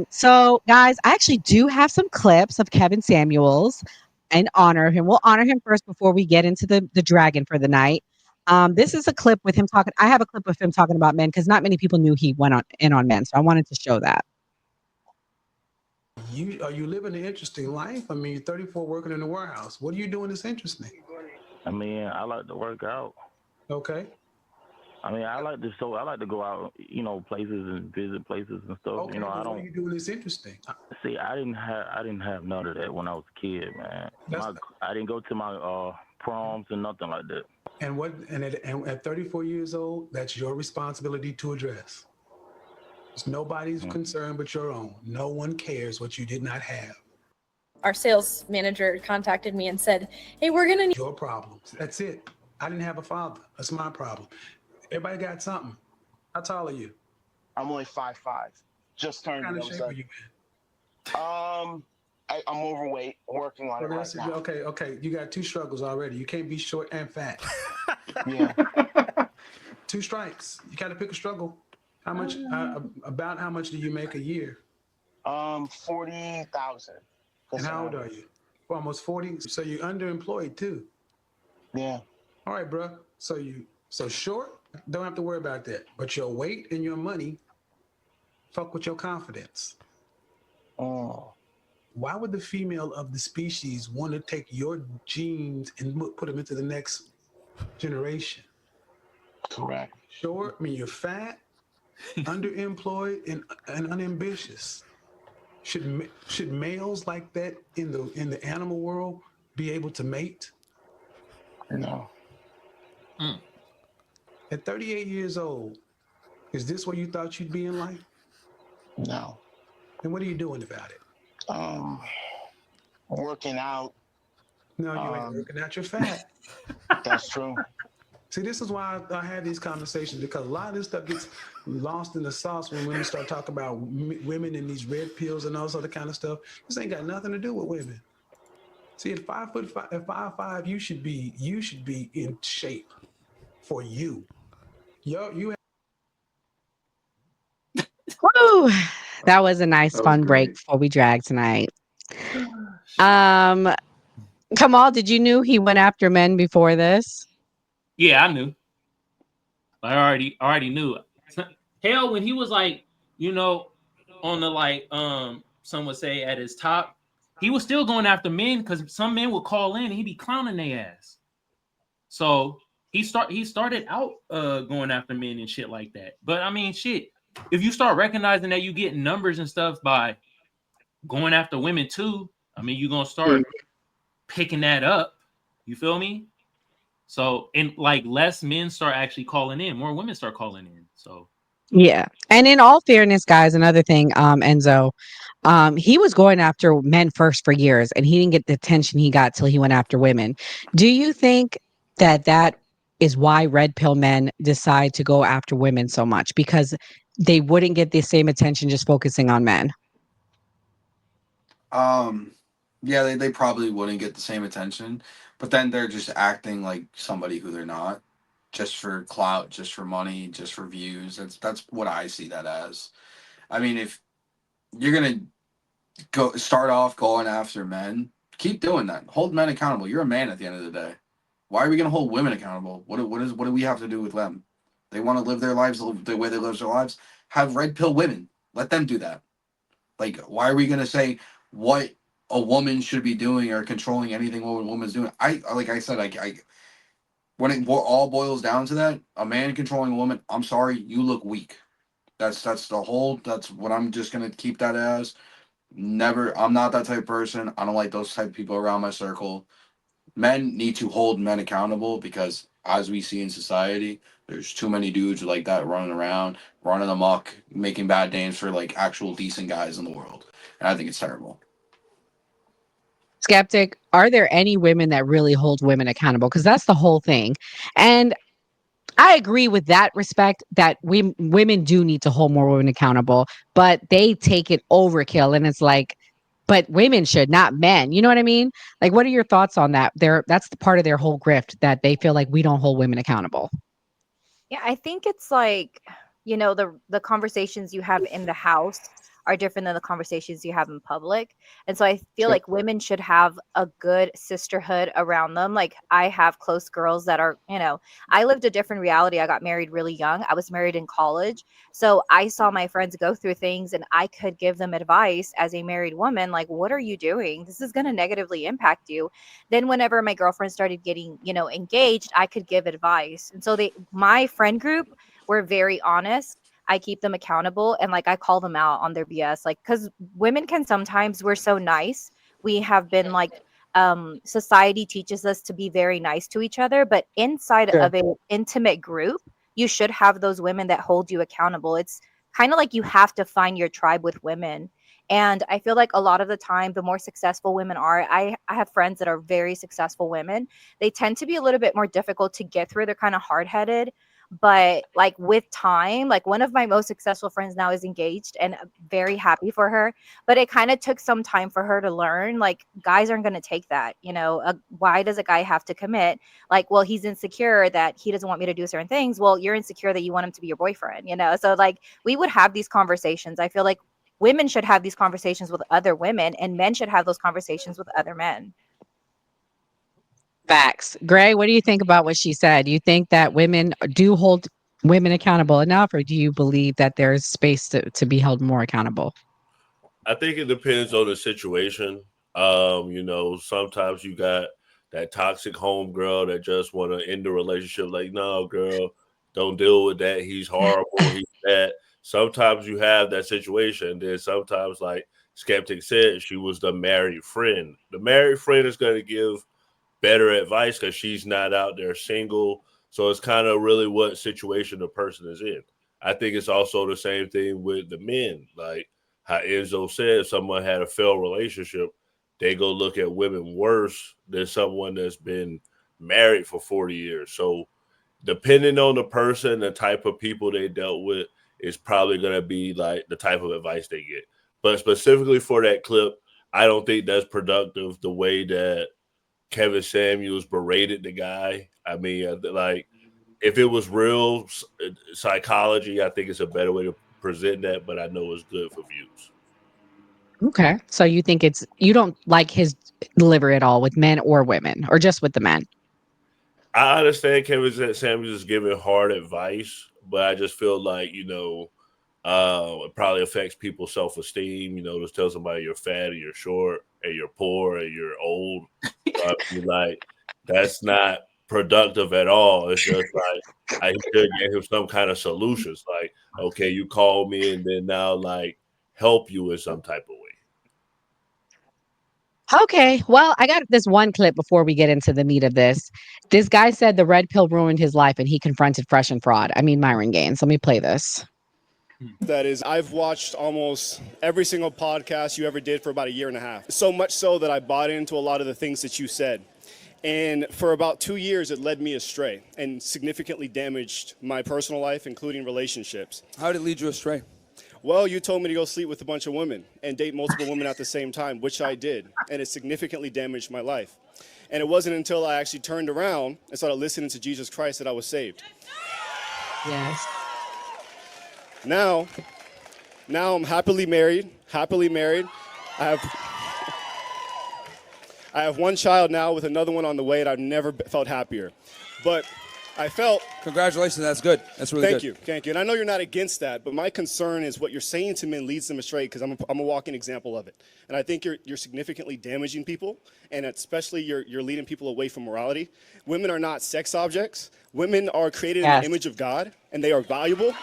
So guys, I actually do have some clips of Kevin Samuels and honor him. We'll honor him first before we get into the dragon for the night. This is a clip with him talking. I have a clip of him talking about men because not many people knew he went on in on men. So I wanted to show that. You living an interesting life. I mean, you're 34 working in the warehouse. What are you doing that's interesting? I mean, I like to work out. Okay. I mean, I like to go out, places and visit places and stuff. Okay, I but what are don't you doing that's interesting? see. I didn't have none of that when I was a kid, man. That's I didn't go to my proms and nothing like that. and at 34 years old, that's your responsibility to address. It's nobody's concern but your own. No one cares what you did not have. Our sales manager contacted me and said, "Hey, we're gonna need Your problems. That's it. I didn't have a father. That's my problem. Everybody got something. How tall are you? I'm only 5'5". Just What turned kind it. of shape are you in? I'm overweight, working on it right now. Okay. You got two struggles already. You can't be short and fat. Yeah. Two strikes. You got to pick a struggle. How much? About how much do you make a year? 40,000. And how old are you? Well, almost 40. So you're underemployed too. Yeah. All right, bro. So short. Don't have to worry about that. But your weight and your money fuck with your confidence. Oh. Why would the female of the species want to take your genes and put them into the next generation? Correct. Short. I mean, you're fat, underemployed, and unambitious. Should males like that in the animal world be able to mate? No. At 38 years old, is this where you thought you'd be in life? No. And what are you doing about it? Working out. No, you ain't working out. You're fat. That's true. See, this is why I have these conversations, because a lot of this stuff gets lost in the sauce when women start talking about women and these red pills and all this other kind of stuff. This ain't got nothing to do with women. See, at 5'5", at 5'5", you should be in shape for you. You. Woo! That was a nice That was fun break great. before we drag tonight. Um, Kamal, did you knew he went after men before this? Yeah, I knew. I already knew. Hell, when he was like, on the some would say at his top, he was still going after men because some men would call in and he'd be clowning their ass. So he started out going after men and shit like that. But I mean, shit, if you start recognizing that you get numbers and stuff by going after women too, I mean, you're gonna start picking that up. You feel me? So, and like less men start actually calling in, more women start calling in. So, Yeah. And in all fairness, guys, another thing, Enzo, he was going after men first for years and he didn't get the attention he got till he went after women. Do you think that is why red pill men decide to go after women so much? Because they wouldn't get the same attention just focusing on men. Yeah, they probably wouldn't get the same attention, but then they're just acting like somebody who they're not, just for clout, just for money, just for views. That's what I see that as. I mean, if you're gonna go start off going after men, keep doing that. Hold men accountable. You're a man at the end of the day. Why are we gonna hold women accountable? What do we have to do with them? They want to live their lives the way they live their lives. Have red pill women. Let them do that. Like, why are we gonna say what a woman should be doing or controlling anything what a woman's doing? Like I said, I when it all boils down to that, a man controlling a woman, I'm sorry, you look weak. That's what I'm just gonna keep that as. Never, I'm not that type of person. I don't like those type of people around my circle. Men need to hold men accountable because, as we see in society, there's too many dudes like that running around, running amok, making bad names for like actual decent guys in the world, and I think it's terrible. Skeptic, are there any women that really hold women accountable? Because that's the whole thing. And I agree with that respect that women do need to hold more women accountable, but they take it overkill. And it's like, but women should, not men. You know what I mean? Like, what are your thoughts on that? That's the part of their whole grift that they feel like we don't hold women accountable. Yeah, I think it's like, the conversations you have in the house are different than the conversations you have in public. And so I feel Sure. like women should have a good sisterhood around them. Like I have close girls that are, I lived a different reality. I got married really young. I was married in college. So I saw my friends go through things and I could give them advice as a married woman. Like, what are you doing? This is going to negatively impact you. Then whenever my girlfriend started getting, engaged, I could give advice. And so my friend group were very honest. I keep them accountable and like I call them out on their BS. Like, because women can sometimes, we're so nice. We have been like, society teaches us to be very nice to each other, but inside Sure. of an intimate group, you should have those women that hold you accountable. It's kind of like you have to find your tribe with women. And I feel like a lot of the time, the more successful women are, I have friends that are very successful women. They tend to be a little bit more difficult to get through. They're kind of hard headed. But like with time, like one of my most successful friends now is engaged and very happy for her. But it kind of took some time for her to learn like guys aren't going to take that. Why does a guy have to commit? Like, well, he's insecure that he doesn't want me to do certain things. Well, you're insecure that you want him to be your boyfriend. So like we would have these conversations. I feel like women should have these conversations with other women and men should have those conversations with other men. Facts. Gray, what do you think about what she said? Do you think that women do hold women accountable enough, or do you believe that there's space to be held more accountable? I think it depends on the situation. Sometimes you got that toxic home girl that just want to end the relationship. Like, no, girl, don't deal with that. He's horrible. He's bad. Sometimes you have that situation. Then sometimes, like Skeptic said, she was the married friend. The married friend is going to give better advice because she's not out there single. So it's kind of really what situation the person is in. I think it's also the same thing with the men. Like how Enzo said, if someone had a failed relationship, they go look at women worse than someone that's been married for 40 years. So depending on the person, the type of people they dealt with is probably going to be like the type of advice they get. But specifically for that clip, I don't think that's productive the way that Kevin Samuels berated the guy. I mean, like if it was real psychology, I think it's a better way to present that. But I know it's good for views. Okay. So you don't like his delivery at all with men or women, or just with the men? I understand Kevin Samuels is giving hard advice, but I just feel like it probably affects people's self esteem. Just tell somebody you're fat or you're short and you're poor and you're old. So I feel like that's not productive at all. It's just like I should give him some kind of solutions. Like, okay, you call me and then now like help you in some type of way. Okay. Well, I got this one clip before we get into the meat of this. This guy said the red pill ruined his life and he confronted Fresh and Fraud. I mean, Myron Gaines. Let me play this. That is, I've watched almost every single podcast you ever did for about a year and a half. So much so that I bought into a lot of the things that you said. And for about 2 years, it led me astray and significantly damaged my personal life, including relationships. How did it lead you astray? Well, you told me to go sleep with a bunch of women and date multiple women at the same time, which I did. And it significantly damaged my life. And it wasn't until I actually turned around and started listening to Jesus Christ that I was saved. Yes. Now I'm happily married. I have one child now with another one on the way, and I've never felt happier. But I felt... Congratulations, that's good. That's really good. Thank you. And I know you're not against that, but my concern is what you're saying to men leads them astray, because I'm a walking example of it. And I think you're significantly damaging people, and especially you're leading people away from morality. Women are not sex objects. Women are created in the image of God, and they are valuable.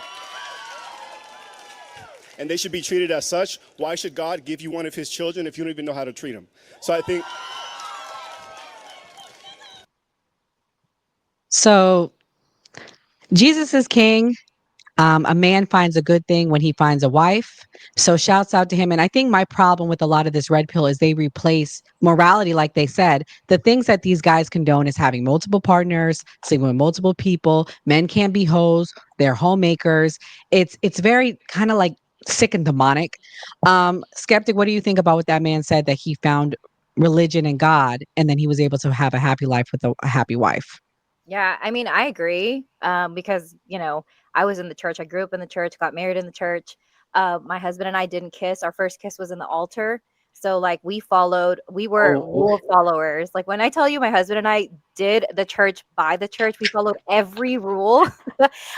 And they should be treated as such. Why should God give you one of his children if you don't even know how to treat them? So I think... So Jesus is king. A man finds a good thing when he finds a wife. So shouts out to him. And I think my problem with a lot of this red pill is they replace morality, like they said. The things that these guys condone is having multiple partners, sleeping with multiple people. Men can't be hoes. They're homemakers. It's very kind of like sick and demonic. Skeptic, what do you think about what that man said, that he found religion and God, and then he was able to have a happy life with a happy wife? Yeah, I mean, I agree because, I was in the church. I grew up in the church, got married in the church. My husband and I didn't kiss. Our first kiss was in the altar. So like we were Oh, rule followers. Like when I tell you my husband and I did the church by the church, we followed every rule.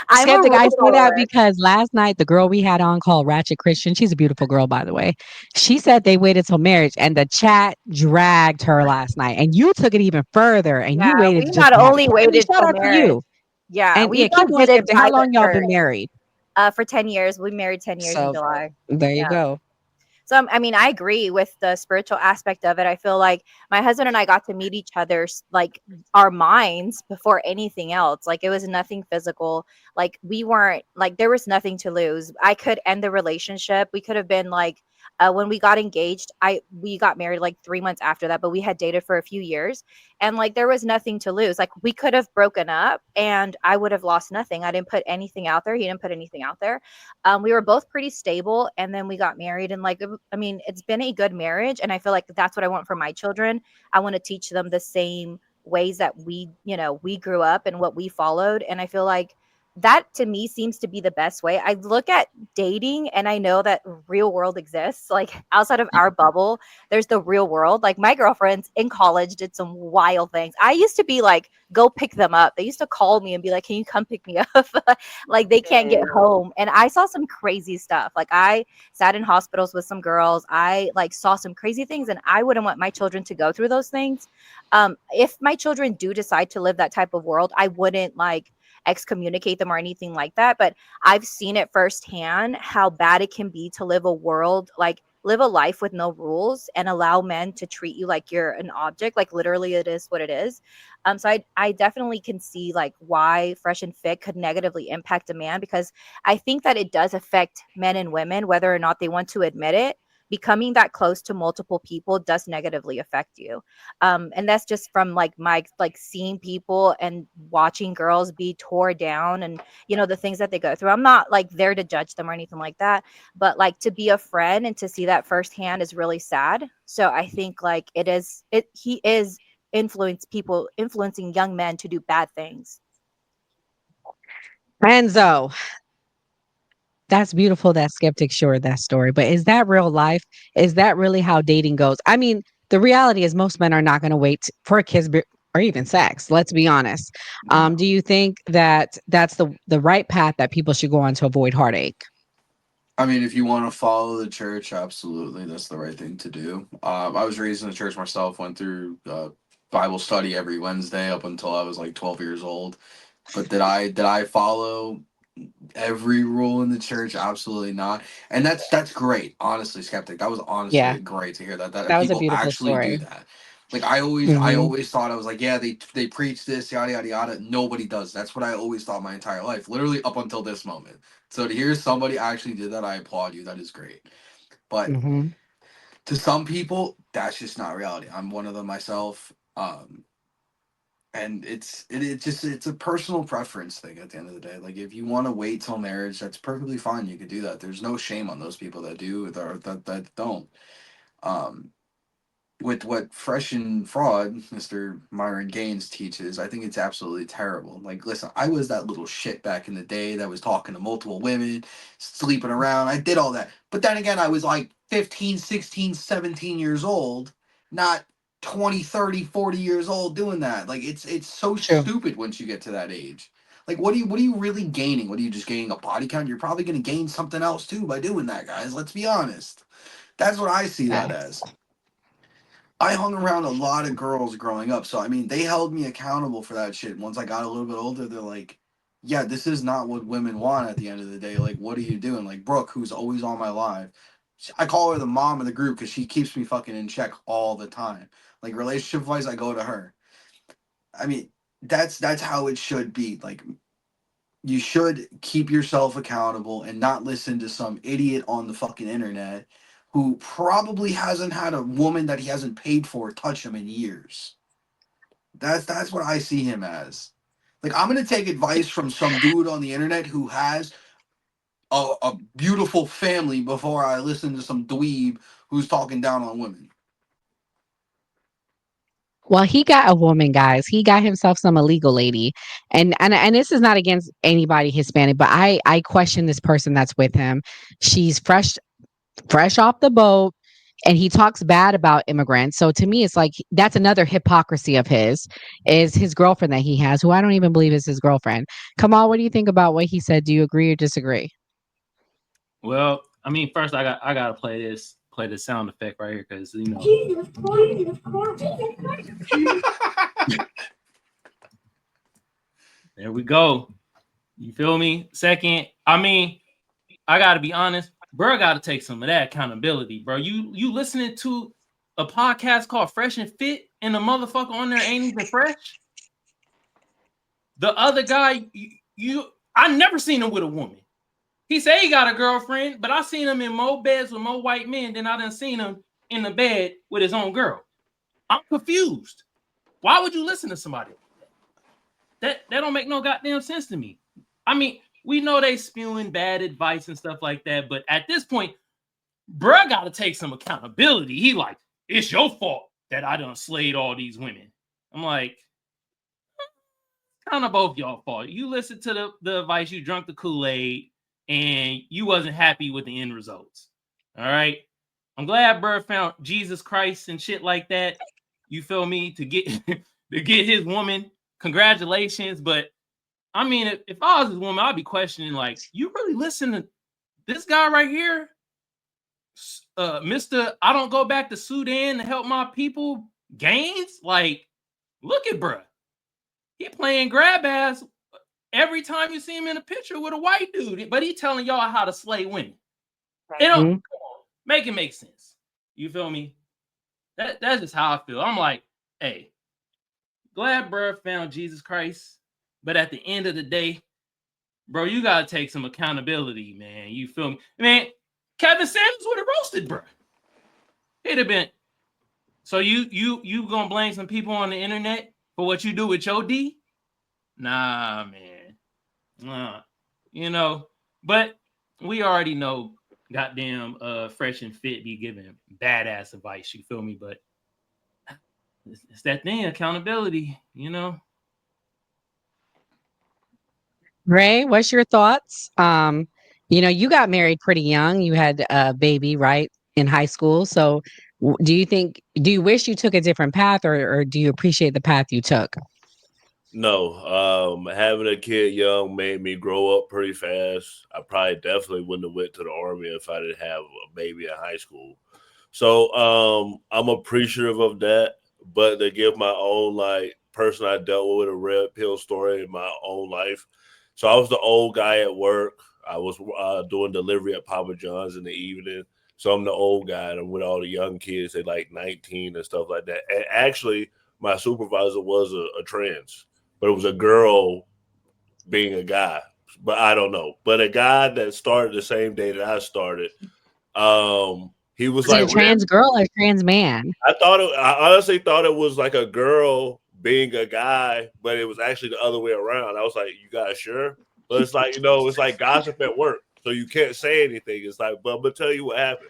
I'm a Skeptic, I rule say that follower. because last night the girl we had on called Ratchet Christian, she's a beautiful girl, by the way. She said they waited till marriage, and the chat dragged her last night. And you took it even further, and Yeah, you waited we to just not to have it. only I mean, waited shout till out to marriage. you. Yeah, And we yeah, keep not going, did it Skeptic. How by the long y'all church. been married? For 10 years. We married 10 years in So July. there you Yeah. go. So I mean, I agree with the spiritual aspect of it. I feel like my husband and I got to meet each other's like our minds before anything else. Like it was nothing physical. Like we weren't like there was nothing to lose. I could end the relationship. We could have been like when we got engaged, I we got married like 3 months after that, but we had dated for a few years, and like there was nothing to lose. Like we could have broken up, and I would have lost nothing. I didn't put anything out there. He didn't put anything out there. We were both pretty stable, and then we got married, and like I mean it's been a good marriage, and I feel like that's what I want for my children. I want to teach them the same ways that we grew up and what we followed, and I feel like that to me seems to be the best way. I look at dating and I know that real world exists, like outside of our bubble. There's the real world. Like my girlfriends in college did some wild things. I used to be like go pick them up. They used to call me and be like, can you come pick me up? Like they can't get home. And I saw some crazy stuff. Like I sat in hospitals with some girls. I like saw some crazy things, and I wouldn't want my children to go through those things. If my children do decide to live that type of world, I wouldn't like excommunicate them or anything like that. But I've seen it firsthand how bad it can be to live a world like live a life with no rules and allow men to treat you like you're an object. Like literally it is what it is. So I definitely can see like why Fresh and Fit could negatively impact a man, because I think that it does affect men and women, whether or not they want to admit it. Becoming that close to multiple people does negatively affect you. And that's just from like my like seeing people and watching girls be tore down, and the things that they go through. I'm not like there to judge them or anything like that, but like to be a friend and to see that firsthand is really sad. So I think like he is influencing young men to do bad things. Enzo, that's beautiful that Skeptic shared that story. But is that real life? Is that really how dating goes? I mean, the reality is most men are not going to wait for a kiss or even sex. Let's be honest. Do you think that that's the right path that people should go on to avoid heartache? I mean, if you want to follow the church, absolutely, that's the right thing to do. I was raised in the church myself. Went through Bible study every Wednesday up until I was like 12 years old. But did I follow every rule in the church? Absolutely not. And that's great, honestly, Skeptic. That was Yeah, honestly great to hear that that was a people beautiful actually do story. that. Like I Hmm. always thought, I was like, yeah, they preach this, yada yada yada. Nobody does. That's what I always thought my entire life, literally up until this moment. So to hear somebody actually did that, I applaud you. That is great. But Hmm. to some people, that's just not reality. I'm one of them myself. And it's a personal preference thing at the end of the day. Like if you want to wait till marriage, that's perfectly fine. You could do that. There's no shame on those people that do or that don't. Um, with what Fresh and Fraud, Mr. Myron Gaines teaches, I think it's absolutely terrible. Like, listen, I was that little shit back in the day that was talking to multiple women, sleeping around. I did all that. But then again, I was like 15, 16, 17 years old, not 20, 30, 40 years old doing that. Like it's so True. stupid once you get to that age. Like what are you really gaining? What are you just gaining a body count? You're probably gonna gain something else too by doing that, guys. Let's be honest. That's what I see that Facts. as. I hung around a lot of girls growing up, so I mean, they held me accountable for that shit. Once I got a little bit older, they're like, "Yeah, this is not what women want at the end of the day. Like, what are you doing?" Like Brooke, who's always on my live, I call her the mom of the group because she keeps me fucking in check all the time. Like relationship wise, I go to her. I mean, that's how it should be. Like you should keep yourself accountable and not listen to some idiot on the fucking internet who probably hasn't had a woman that he hasn't paid for touch him in years. That's what I see him as. Like I'm gonna take advice from some dude on the internet who has a beautiful family before I listen to some dweeb who's talking down on women. Well, he got a woman, guys. He got himself some illegal lady. And this is not against anybody Hispanic, but I question this person that's with him. She's fresh off the boat, and he talks bad about immigrants. So to me, it's like that's another hypocrisy of his, is his girlfriend that he has, who I don't even believe is his girlfriend. Kamal, what do you think about what he said? Do you agree or disagree? Well, I mean, first I gotta play this sound effect right here because you know. Jesus Christ, there we go. You feel me? Second, I mean, I gotta be honest, bro. Got to take some of that accountability, bro. You listening to a podcast called Fresh and Fit, and the motherfucker on there ain't even fresh. The other guy, I never seen him with a woman. He said he got a girlfriend, but I seen him in more beds with more white men than I done seen him in the bed with his own girl. I'm confused. Why would you listen to somebody like that? That don't make no goddamn sense to me. I mean, we know they spewing bad advice and stuff like that, but at this point, bruh got to take some accountability. He like, it's your fault that I done slayed all these women. I'm like, kind of both y'all fault. You listened to the advice, you drunk the Kool-Aid, and you wasn't happy with the end results. All right. I'm glad bruh found Jesus Christ and shit like that. You feel me? To get to get his woman. Congratulations. But I mean, if I was his woman, I'd be questioning, like, you really listen to this guy right here? Mr. I don't go back to Sudan to help my people Gaines? Like, look at bruh. He playing grab ass every time you see him in a picture with a white dude, but he telling y'all how to slay women. It don't come on, make it make sense. You feel me? That's just how I feel. I'm like, hey, glad bro found Jesus Christ, but at the end of the day, bro, you gotta take some accountability, man. You feel me? Man, Kevin Samuels would have roasted, bro. He'd have been. So you gonna blame some people on the internet for what you do with your D? Nah, man. Nah. You know, but we already know goddamn Fresh and Fit be giving badass advice, you feel me? But it's that thing, accountability, you know. Ray, what's your thoughts? You got married pretty young. You had a baby, right, in high school. So, do you wish you took a different path, or do you appreciate the path you took? No, having a kid young made me grow up pretty fast. I probably definitely wouldn't have went to the army if I didn't have a baby in high school. So I'm appreciative of that, but to give my own like person I dealt with a red pill story in my own life. So I was the old guy at work. I was doing delivery at Papa John's in the evening. So I'm the old guy, and I'm with all the young kids. They like 19 and stuff like that. And actually, my supervisor was a trans, but it was a girl being a guy. But I don't know. But a guy that started the same day that I started, he was Was it like a trans girl or a trans man? I honestly thought it was like a girl being a guy, but it was actually the other way around. I was like, you guys sure? But it's like, it's like gossip at work. So you can't say anything. It's like, but I'm gonna tell you what happened.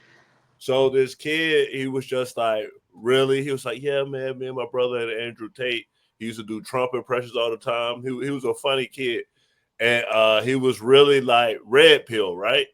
So this kid, he was just like, really? He was like, yeah, man, me and my brother and Andrew Tate, he used to do Trump impressions all the time. He was a funny kid. And he was really like red pill, right?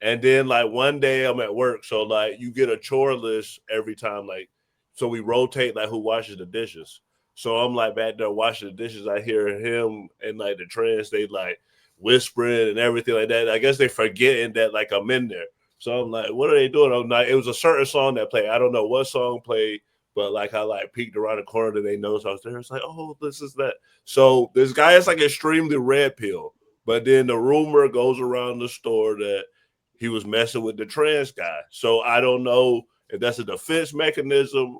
And then like one day I'm at work, so like you get a chore list every time, like so we rotate like who washes the dishes. So I'm like back there washing the dishes. I hear him and like the trans, they like whispering and everything like that. I guess they forgetting that like I'm in there. So I'm like, what are they doing? I'm like, it was a certain song that played. I don't know what song played, but like I like peeked around the corner and they noticed I was there. It's like, oh, this is that. So this guy is like extremely red pill. But then the rumor goes around the store that he was messing with the trans guy. So I don't know if that's a defense mechanism